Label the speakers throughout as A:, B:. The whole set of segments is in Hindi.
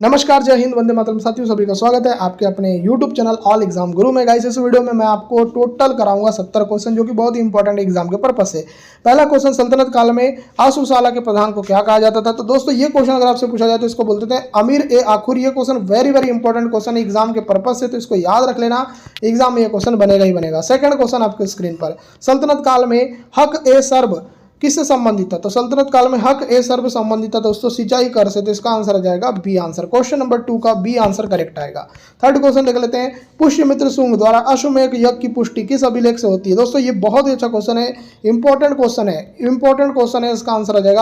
A: नमस्कार, जय हिंद, वंदे मातरम। साथियों, सभी का स्वागत है आपके अपने YouTube चैनल ऑल एग्जाम गुरु में। गाइस, इस वीडियो में मैं आपको टोटल कराऊंगा 70 क्वेश्चन, जो कि बहुत ही इंपॉर्टेंट एग्जाम के पर्पस से। पहला क्वेश्चन, सल्तनत काल में आशुशाला के प्रधान को क्या कहा जाता था? तो दोस्तों, ये क्वेश्चन अगर आपसे पूछा जाए तो इसको बोलते थे अमीर ए आखुर। ये question very very important question है एग्जाम के पर्पस से, तो इसको याद रख लेना, एग्जाम में ये क्वेश्चन बनेगा ही बनेगा। सेकंड क्वेश्चन आपके स्क्रीन पर, सल्तनत काल में हक ए सर्ब किससे संबंधित था? तो सल्तनत काल में हक ए सर्व संबंधित था दोस्तों सिंचाई कर से, तो इसका आंसर आ जाएगा बी आंसर। क्वेश्चन नंबर 2 का बी आंसर करेक्ट आएगा। थर्ड क्वेश्चन देख लेते हैं, पुष्यमित्र शुंग द्वारा अश्वमेध यज्ञ की पुष्टि किस अभिलेख से होती है? दोस्तों, ये बहुत ही अच्छा क्वेश्चन है, इंपॉर्टेंट क्वेश्चन है, इसका आंसर आ जाएगा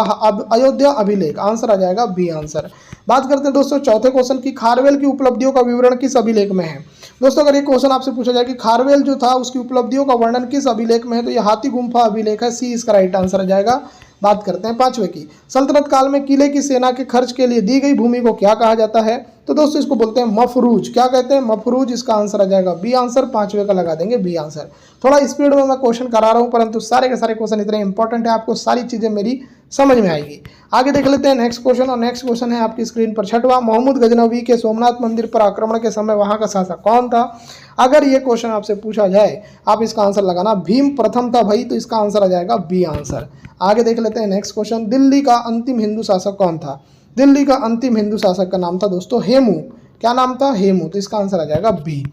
A: अयोध्या अभिलेख, आंसर आ जाएगा बी आंसर। बात करते हैं दोस्तों चौथे क्वेश्चन की, खारवेल की उपलब्धियों का विवरण किस अभिलेख में है? दोस्तों, अगर ये क्वेश्चन आपसे पूछा जाए कि खारवेल जो था उसकी उपलब्धियों का वर्णन किस अभिलेख में है, तो ये हाथी गुम्फा अभिलेख है, सी इसका राइट आंसर आ जाएगा। बात करते हैं पांचवे की, सल्तनत काल में किले की सेना के खर्च के लिए दी गई भूमि को क्या कहा जाता है? तो दोस्तों, इसको बोलते हैं मफरूज। क्या कहते हैं? मफरूज, इसका आंसर आ जाएगा बी आंसर। पांचवे का लगा देंगे बी आंसर। थोड़ा स्पीड में मैं क्वेश्चन करा रहा हूं, परंतु सारे के सारे क्वेश्चन इतने इंपॉर्टेंट है, आपको सारी चीजें मेरी समझ में आएगी। आगे देख लेते हैं नेक्स्ट क्वेश्चन, और नेक्स्ट क्वेश्चन है आपकी स्क्रीन पर छठवां, मोहम्मद गजनवी के सोमनाथ मंदिर पर आक्रमण के समय वहां का शासक कौन था? अगर ये क्वेश्चन आपसे पूछा जाए, आप इसका आंसर लगाना भीम प्रथम था भाई, तो इसका आंसर आ जाएगा बी आंसर। आगे देख लेते हैं नेक्स्ट क्वेश्चन, दिल्ली का अंतिम हिंदू शासक कौन था? दिल्ली का अंतिम हिंदू शासक का नाम था दोस्तों हेमू। क्या नाम था? हेमू, तो इसका आंसर आ जाएगा बी।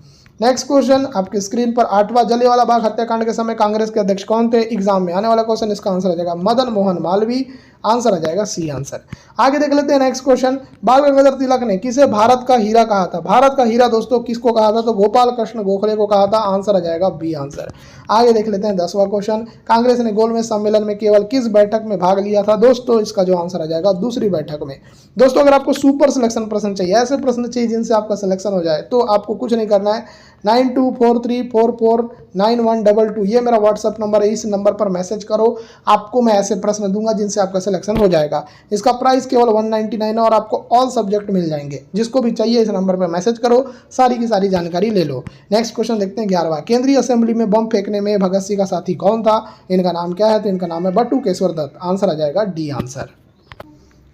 A: नेक्स्ट क्वेश्चन आपके स्क्रीन पर आठवां, जलियांवाला बाग हत्याकांड के समय कांग्रेस के अध्यक्ष कौन थे? एग्जाम में आने वाला क्वेश्चन, इसका आंसर आ जाएगा मदन मोहन मालवीय, आंसर आ जाएगा सी आंसर। आगे देख लेते हैं नेक्स्ट क्वेश्चन, बाल गंगाधर तिलक ने किसे भारत का हीरा कहा था? भारत का हीरा दोस्तों किसको कहा था? तो गोपाल कृष्ण गोखले को कहा था, आंसर आ जाएगा बी आंसर। आगे देख लेते हैं 10वां क्वेश्चन, कांग्रेस ने गोलमेज सम्मेलन में केवल किस बैठक में भाग लिया था? दोस्तों, इसका जो आंसर आ जाएगा दूसरी बैठक में। दोस्तों, अगर आपको सुपर सिलेक्शन प्रश्न चाहिए, ऐसे प्रश्न चाहिए जिनसे आपका सिलेक्शन हो जाए, तो आपको कुछ नहीं करना है, 9243449122 ये मेरा व्हाट्सअप नंबर है, इस नंबर पर मैसेज करो, आपको मैं ऐसे प्रश्न दूंगा जिनसे आपका सिलेक्शन हो जाएगा। इसका प्राइस केवल 199 है और आपको ऑल सब्जेक्ट मिल जाएंगे। जिसको भी चाहिए इस नंबर पर मैसेज करो, सारी की सारी जानकारी ले लो। नेक्स्ट क्वेश्चन देखते हैं 11वां, केंद्रीय असेंबली में बम फेंकने में भगत सिंह का साथी कौन था? इनका नाम क्या है? तो इनका नाम है बटुकेश्वर दत्त, आंसर आ जाएगा डी आंसर।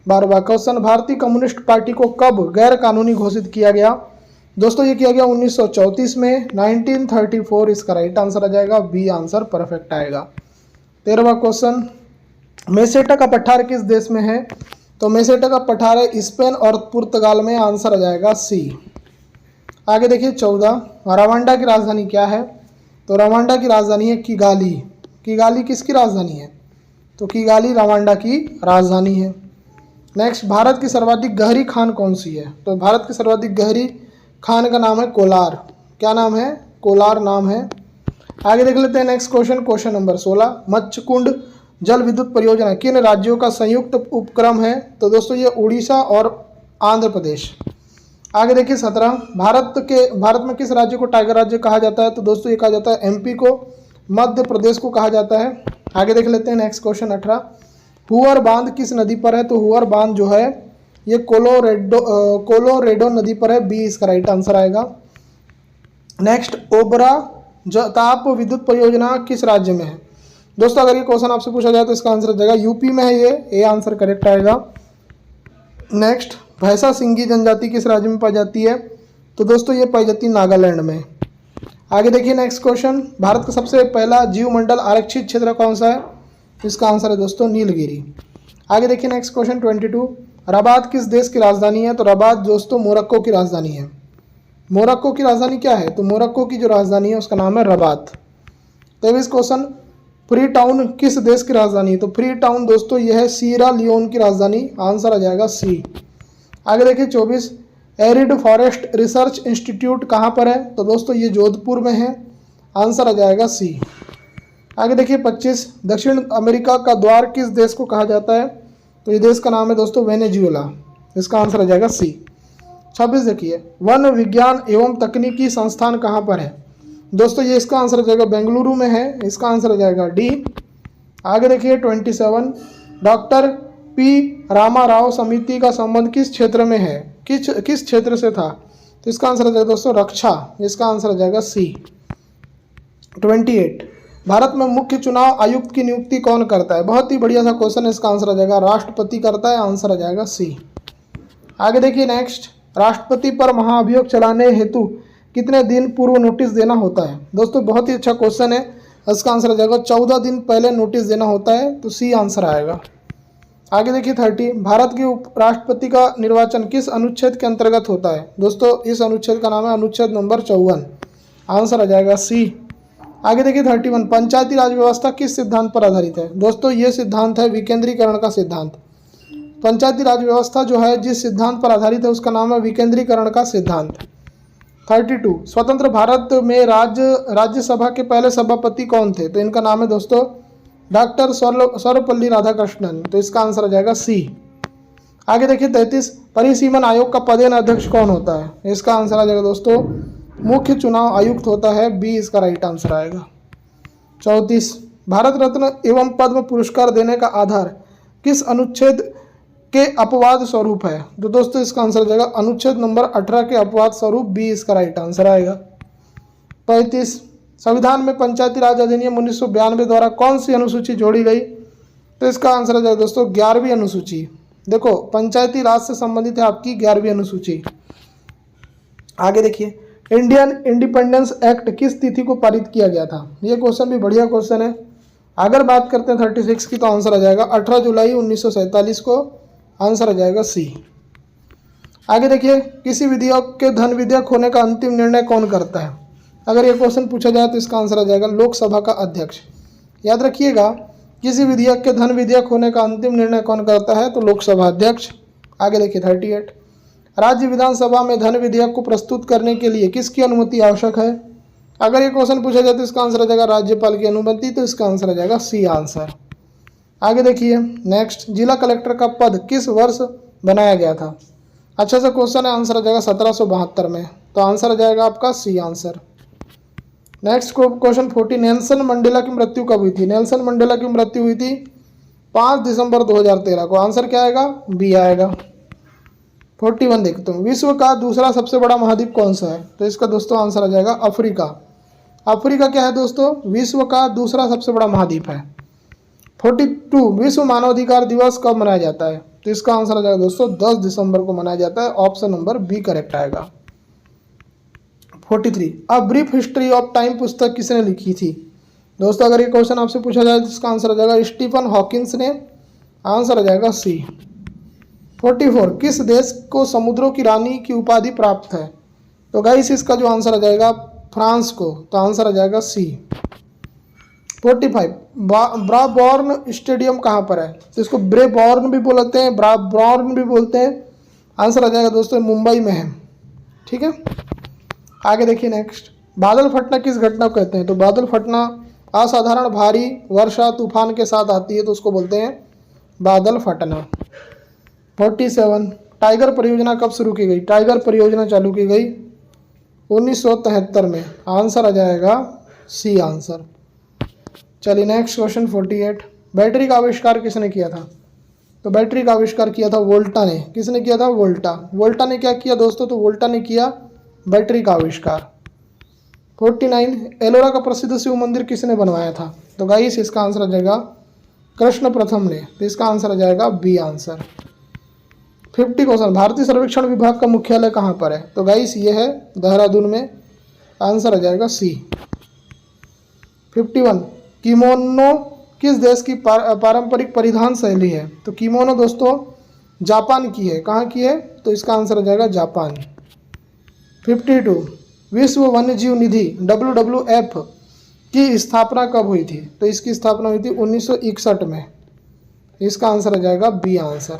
A: 12वां क्वेश्चन, भारतीय कम्युनिस्ट पार्टी को कब गैर कानूनी घोषित किया गया? दोस्तों, ये किया गया 1934 में, 1934 इसका राइट आंसर आ जाएगा बी आंसर, परफेक्ट आएगा। 13वां क्वेश्चन, मेसेटा का पठार किस देश में है? तो मेसेटा का पठार है स्पेन और पुर्तगाल में, आंसर आ जाएगा सी। आगे देखिए 14, रवांडा की राजधानी क्या है? तो रवांडा की राजधानी है किगाली। किगाली किसकी राजधानी है? तो किगाली रवांडा की राजधानी है। नेक्स्ट, भारत की सर्वाधिक गहरी खान कौन सी है? तो भारत की सर्वाधिक गहरी खान का नाम है कोलार। क्या नाम है? कोलार नाम है। आगे देख लेते हैं next question, question number 16, Machkund जल विद्युत परियोजना किन राज्यों का संयुक्त उपक्रम है? तो दोस्तों, ये उड़ीसा और आंध्र प्रदेश। आगे देखिए 17, भारत में किस राज्य को टाइगर राज्य कहा जाता है? तो दोस्तों, ये कहा जाता है एमपी को, मध्य प्रदेश को कहा जाता है। आगे देख लेते हैं नेक्स्ट क्वेश्चन 18, हुअर बांध किस नदी पर है? तो हुअर बांध जो है ये कोलोरेडो नदी पर है, बी इसका राइट आंसर आएगा। नेक्स्ट, ओबरा ताप विद्युत परियोजना किस राज्य में है? दोस्तों, अगर ये क्वेश्चन आपसे पूछा जाए तो इसका आंसर आ जाएगा यूपी में है, ये ए आंसर करेक्ट आएगा। नेक्स्ट, भैंसा सिंगी जनजाति किस राज्य में पाई जाती है? तो दोस्तों, ये पाई जाती है नागालैंड में। आगे देखिए नेक्स्ट क्वेश्चन, भारत का सबसे पहला जीवमंडल आरक्षित क्षेत्र कौन सा है? इसका आंसर है दोस्तों नीलगिरी। आगे देखिए नेक्स्ट क्वेश्चन 22, रबात किस देश की राजधानी है? तो रबात दोस्तों मोरक्को की राजधानी है। मोरक्को की राजधानी क्या है? तो मोरक्को की जो राजधानी है उसका नाम है रबात। 23 क्वेश्चन, फ्री टाउन किस देश की राजधानी है? तो फ्री टाउन दोस्तों यह है सीरा लियोन की राजधानी, आंसर आ जाएगा सी। आगे देखिए 24, एरिड फॉरेस्ट रिसर्च इंस्टीट्यूट कहाँ पर है? तो दोस्तों, ये जोधपुर में है, आंसर आ जाएगा सी। आगे देखिए 25, दक्षिण अमेरिका का द्वार किस देश को कहा जाता है? तो ये देश का नाम है दोस्तों वेनेजुएला, इसका आंसर आ जाएगा सी। 26 देखिए, वन विज्ञान एवं तकनीकी संस्थान कहाँ पर है? दोस्तों, ये इसका आंसर आ जाएगा बेंगलुरु में है, इसका आंसर आ जाएगा डी। आगे देखिए 27, डॉक्टर पी रामाराव समिति का संबंध किस क्षेत्र में है? किस क्षेत्र से था? तो इसका आंसर आ जाएगा दोस्तों रक्षा, इसका आंसर आ जाएगा सी। 28, भारत में मुख्य चुनाव आयुक्त की नियुक्ति कौन करता है? बहुत ही बढ़िया सा क्वेश्चन है, इसका आंसर आ जाएगा राष्ट्रपति करता है, आंसर आ जाएगा सी। आगे देखिए नेक्स्ट राष्ट्रपति पर महाभियोग चलाने हेतु कितने दिन पूर्व नोटिस देना होता है? दोस्तों बहुत ही अच्छा क्वेश्चन है। इसका आंसर आ जाएगा 14 दिन पहले नोटिस देना होता है, तो सी आंसर आएगा। आगे देखिए 30, भारत के उपराष्ट्रपति का निर्वाचन किस अनुच्छेद के अंतर्गत होता है? दोस्तों इस अनुच्छेद का नाम है अनुच्छेद नंबर 54, आंसर आ जाएगा सी। आगे देखिए 31, पंचायती राज व्यवस्था किस सिद्धांत पर आधारित है? दोस्तों ये सिद्धांत है विकेंद्रीकरण का सिद्धांत। पंचायती राज व्यवस्था जो है जिस सिद्धांत पर आधारित है उसका नाम है विकेंद्रीकरण का सिद्धांत। 32, स्वतंत्र भारत में राज्यसभा के पहले सभापति कौन थे? तो इनका नाम है दोस्तों डॉक्टर सर्वपल्ली राधाकृष्णन, तो इसका आंसर आ जाएगा सी। आगे देखिए 33, परिसीमन आयोग का पदेन अध्यक्ष कौन होता है? इसका आंसर आ जाएगा दोस्तों मुख्य चुनाव आयुक्त होता है, बी इसका राइट आंसर आएगा। 34, भारत रत्न एवं पद्म पुरस्कार देने का आधार किस अनुच्छेद के अपवाद स्वरूप है? तो दोस्तों इसका आंसर आ जाएगा अनुच्छेद नंबर 18 के अपवाद स्वरूप, बी इसका राइट आंसर आएगा। 35, संविधान में पंचायती राज अधिनियम 1992 द्वारा कौन सी अनुसूची जोड़ी गई? तो इसका आंसर आ जाएगा दोस्तों 11वीं अनुसूची। देखो पंचायती राज से संबंधित है आपकी 11वीं अनुसूची। आगे देखिए इंडियन इंडिपेंडेंस एक्ट किस तिथि को पारित किया गया था? ये क्वेश्चन भी बढ़िया क्वेश्चन है। अगर बात करते हैं 36 की तो आंसर आ जाएगा 18 जुलाई 1947 को, आंसर आ जाएगा सी। आगे देखिए किसी विधेयक के धन विधेयक होने का अंतिम निर्णय कौन करता है? अगर ये क्वेश्चन पूछा जाए तो इसका आंसर आ जाएगा लोकसभा का अध्यक्ष। याद रखिएगा किसी विधेयक के धन विधेयक होने का अंतिम निर्णय कौन करता है? तो लोकसभा अध्यक्ष। आगे देखिए 38, राज्य विधानसभा में धन विधेयक को प्रस्तुत करने के लिए किसकी अनुमति आवश्यक है? अगर ये क्वेश्चन पूछा जाए तो इसका आंसर आ जाएगा राज्यपाल की अनुमति, तो इसका आंसर आ जाएगा सी आंसर। आगे देखिए नेक्स्ट, जिला कलेक्टर का पद किस वर्ष बनाया गया था? अच्छा सा क्वेश्चन है, आंसर आ जाएगा 1772 में, तो आंसर आ जाएगा आपका C answer. Next question 40, Nelson Mandela की मृत्यु कब हुई थी? नेल्सन मंडेला की मृत्यु हुई थी 5 दिसंबर 2013 को, आंसर क्या आएगा? बी आएगा। 41 देखते हूँ, विश्व का दूसरा सबसे बड़ा महाद्वीप कौन सा है? तो इसका दोस्तों आंसर आ जाएगा अफ्रीका। अफ्रीका क्या है दोस्तों? विश्व का दूसरा सबसे बड़ा महाद्वीप है। 42, विश्व मानवाधिकार दिवस कब मनाया जाता है? तो इसका आंसर आ जाएगा दोस्तों 10 दिसंबर को मनाया जाता है, ऑप्शन नंबर बी करेक्ट आएगा। 43, a brief history of time पुस्तक किसने लिखी थी? दोस्तों अगर ये क्वेश्चन आपसे पूछा जाए तो इसका आंसर आ जाएगा स्टीफन हॉकिंस ने, आंसर आ जाएगा सी। 44, किस देश को समुद्रों की रानी की उपाधि प्राप्त है? तो गाइस इसका जो आंसर आ जाएगा फ्रांस को, तो आंसर आ जाएगा सी। 45, ब्राबॉर्न स्टेडियम कहाँ पर है? तो इसको ब्रेबॉर्न भी बोलते हैं, ब्राबॉर्न भी बोलते हैं, आंसर आ जाएगा दोस्तों मुंबई में है। ठीक है, आगे देखिए नेक्स्ट, बादल फटना किस घटना को कहते हैं? तो बादल फटना असाधारण भारी वर्षा तूफान के साथ आती है, तो उसको बोलते हैं बादल फटना। 47, टाइगर परियोजना कब शुरू की गई? टाइगर परियोजना चालू की गई 1973 में, आंसर आ जाएगा सी आंसर। चलिए नेक्स्ट क्वेश्चन 48, बैटरी का आविष्कार किसने किया था? तो बैटरी का आविष्कार किया था वोल्टा ने। किसने किया था? वोल्टा। वोल्टा ने क्या किया दोस्तों? तो वोल्टा ने किया बैटरी का आविष्कार। 49, एलोरा का प्रसिद्ध शिव मंदिर किसने बनवाया था? तो गाइस इसका आंसर आ जाएगा कृष्ण प्रथम ने, तो इसका आंसर आ जाएगा बी आंसर। 50 क्वेश्चन, भारतीय सर्वेक्षण विभाग का मुख्यालय कहाँ पर है? तो गाइस ये है देहरादून में, आंसर आ जाएगा सी। 51, किमोनो किस देश की पारंपरिक परिधान शैली है? तो किमोनो दोस्तों जापान की है। कहाँ की है? तो इसका आंसर आ जाएगा जापान। 52, विश्व वन्यजीव निधि WWF की स्थापना कब हुई थी? तो इसकी स्थापना हुई थी 1961 में, इसका आंसर आ जाएगा B answer.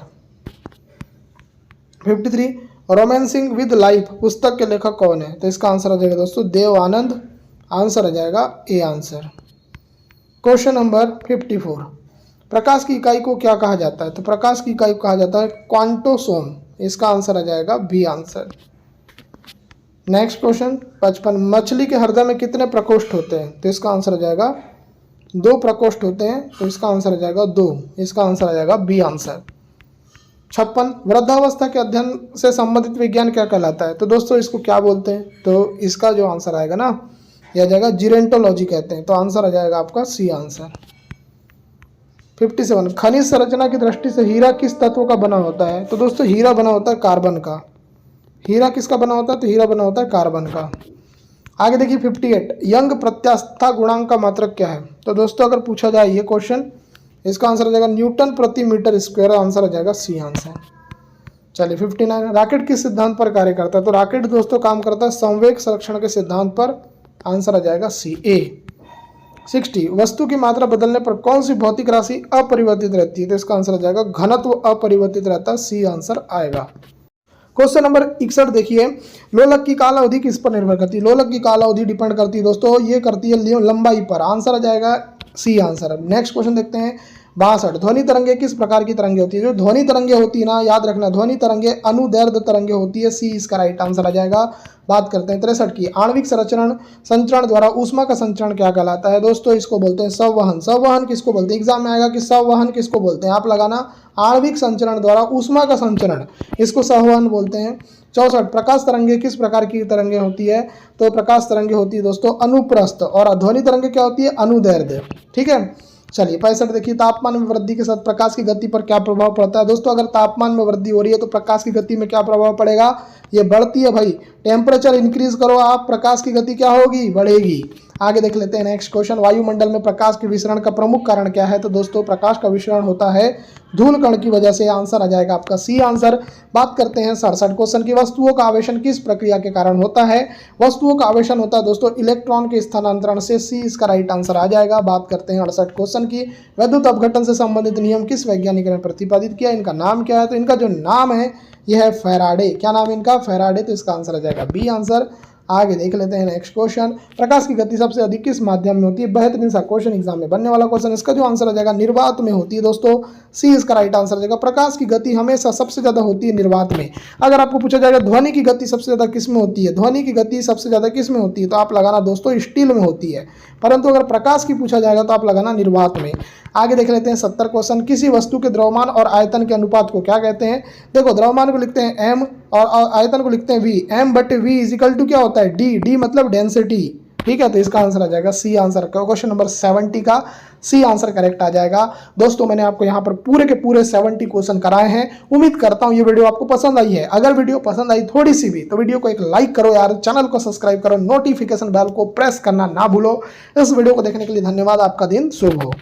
A: 53, romancing with life पुस्तक के लेखक कौन है? तो इसका आंसर आ जाएगा दोस्तों देव आनंद, आंसर आ जाएगा ए आंसर। क्वेश्चन नंबर 54, प्रकाश की इकाई को क्या कहा जाता है? तो प्रकाश की इकाई को कहा जाता है क्वांटोसोम, इसका आंसर आ जाएगा बी आंसर। नेक्स्ट क्वेश्चन 55, मछली के हृदय में कितने प्रकोष्ठ होते हैं? तो इसका आंसर आ जाएगा 2 प्रकोष्ठ होते हैं, तो इसका आंसर आ जाएगा 2, इसका आंसर आ जाएगा बी आंसर। 56, वृद्धावस्था के अध्ययन से संबंधित विज्ञान क्या कहलाता है? तो दोस्तों इसको क्या बोलते हैं? तो इसका जो आंसर आएगा ना, यह आ जाएगा जीरेंटोलॉजी कहते हैं, तो आंसर आ जाएगा आपका सी आंसर। 57, खनिज संरचना की दृष्टि से हीरा किस तत्व का बना होता है? तो दोस्तों हीरा बना होता है कार्बन का, हीरा किसका बना होता है? तो हीरा बना होता है कार्बन का। आगे देखिए 58, यंग प्रत्यास्थता गुणांक का मात्रक क्या है? तो दोस्तों अगर पूछा जाए ये क्वेश्चन, इसका आंसर हो जाएगा न्यूटन प्रति मीटर स्क्वायर, आंसर हो जाएगा सी आंसर। चलिए 59, रॉकेट किस सिद्धांत पर कार्य करता है? तो रॉकेट दोस्तों काम करता है संवेग संरक्षण के सिद्धांत पर, आंसर आ जाएगा सी ए। 60, वस्तु की मात्रा बदलने पर कौन सी भौतिक राशि अपरिवर्तित रहती है? तो इसका आंसर आ जाएगा घनत्व अपरिवर्तित रहता है, सी आंसर आएगा। क्वेश्चन नंबर 61 देखिए, लोलक की काल अवधि किस पर निर्भर करती है? लोलक की काल अवधि डिपेंड करती है दोस्तों, ये करती है लंबाई पर, आंसर आ जाएगा सी आंसर। नेक्स्ट क्वेश्चन देखते हैं 62, ध्वनि तरंगे किस प्रकार की तरंगे होती है? जो ध्वनि तरंगे होती है ना, याद रखना, ध्वनि तरंगे अनुदैर्ध्य तरंगे होती है, सी इसका राइट आंसर आ जाएगा। बात करते हैं 63 की, आणविक संचरण द्वारा ऊष्मा का संचरण क्या कहलाता है? दोस्तों इसको बोलते हैं संवहन। संवहन किसको बोलते हैं? एग्जाम में आएगा कि संवहन किसको बोलते हैं, आप लगाना आणविक संचरण द्वारा ऊष्मा का संचरण, इसको संवहन बोलते हैं। 64, प्रकाश तरंगे किस प्रकार की तरंगे होती है? तो प्रकाश तरंगे होती है दोस्तों अनुप्रस्थ, और ध्वनि तरंगे क्या होती है? अनुदैर्ध्य। ठीक है। चलिए 65 देखिए, तापमान में वृद्धि के साथ प्रकाश की गति पर क्या प्रभाव पड़ता है? दोस्तों अगर तापमान में वृद्धि हो रही है तो प्रकाश की गति में क्या प्रभाव पड़ेगा? ये बढ़ती है भाई, टेम्परेचर इंक्रीज करो आप, प्रकाश की गति क्या होगी? बढ़ेगी। आगे देख लेते हैं नेक्स्ट क्वेश्चन, वायुमंडल में प्रकाश के विसरण का प्रमुख कारण क्या है? तो दोस्तों प्रकाश का विसरण होता है धूल कण की वजह से, आंसर आ जाएगा आपका सी आंसर। बात करते हैं 67 क्वेश्चन की, वस्तुओं का आवेशन किस प्रक्रिया के कारण होता है? वस्तुओं का आवेशन होता है दोस्तों इलेक्ट्रॉन के स्थानांतरण से, सी इसका राइट आंसर आ जाएगा। बात करते हैं 68 क्वेश्चन की, विद्युत अपघटन से संबंधित नियम किस वैज्ञानिक ने प्रतिपादित किया? इनका नाम क्या है? तो इनका जो नाम है यह है फैराडे। क्या नाम है इनका? फैराडे। तो इसका आंसर आ जाएगा बी आंसर। आगे देख लेते हैं नेक्स्ट क्वेश्चन, प्रकाश की गति सबसे अधिक किस माध्यम में होती है? बेहतरीन सा क्वेश्चन, एग्जाम में बनने वाला क्वेश्चन। इसका जो आंसर आ जाएगा निर्वात में होती है दोस्तों, सी इसका राइट आंसर आ जाएगा। प्रकाश की गति हमेशा सबसे ज्यादा होती है निर्वात में। अगर आपको पूछा जाएगा ध्वनि की गति सबसे ज्यादा किस में होती है? ध्वनि की गति सबसे ज्यादा किस में होती है? तो आप लगाना दोस्तों स्टील में होती है, परंतु अगर प्रकाश की पूछा जाएगा तो आप लगाना निर्वात में। आगे देख लेते हैं 70 क्वेश्चन, किसी वस्तु के द्रव्यमान और आयतन के अनुपात को क्या कहते हैं? देखो द्रव्यमान को लिखते हैं एम और आयतन को लिखते हैं वी। एम बटे वी इजिकल टू क्या होता है? डी। डी मतलब डेंसिटी। ठीक है, तो इसका आंसर आ जाएगा सी आंसर। क्वेश्चन नंबर 70 का सी आंसर करेक्ट आ जाएगा। दोस्तों मैंने आपको यहाँ पर पूरे के पूरे 70 क्वेश्चन कराए हैं। उम्मीद करता हूँ ये वीडियो आपको पसंद आई है। अगर वीडियो पसंद आई थोड़ी सी भी तो वीडियो को एक लाइक करो यार, चैनल को सब्सक्राइब करो, नोटिफिकेशन बेल को प्रेस करना ना भूलो। इस वीडियो को देखने के लिए धन्यवाद। आपका दिन शुभ हो।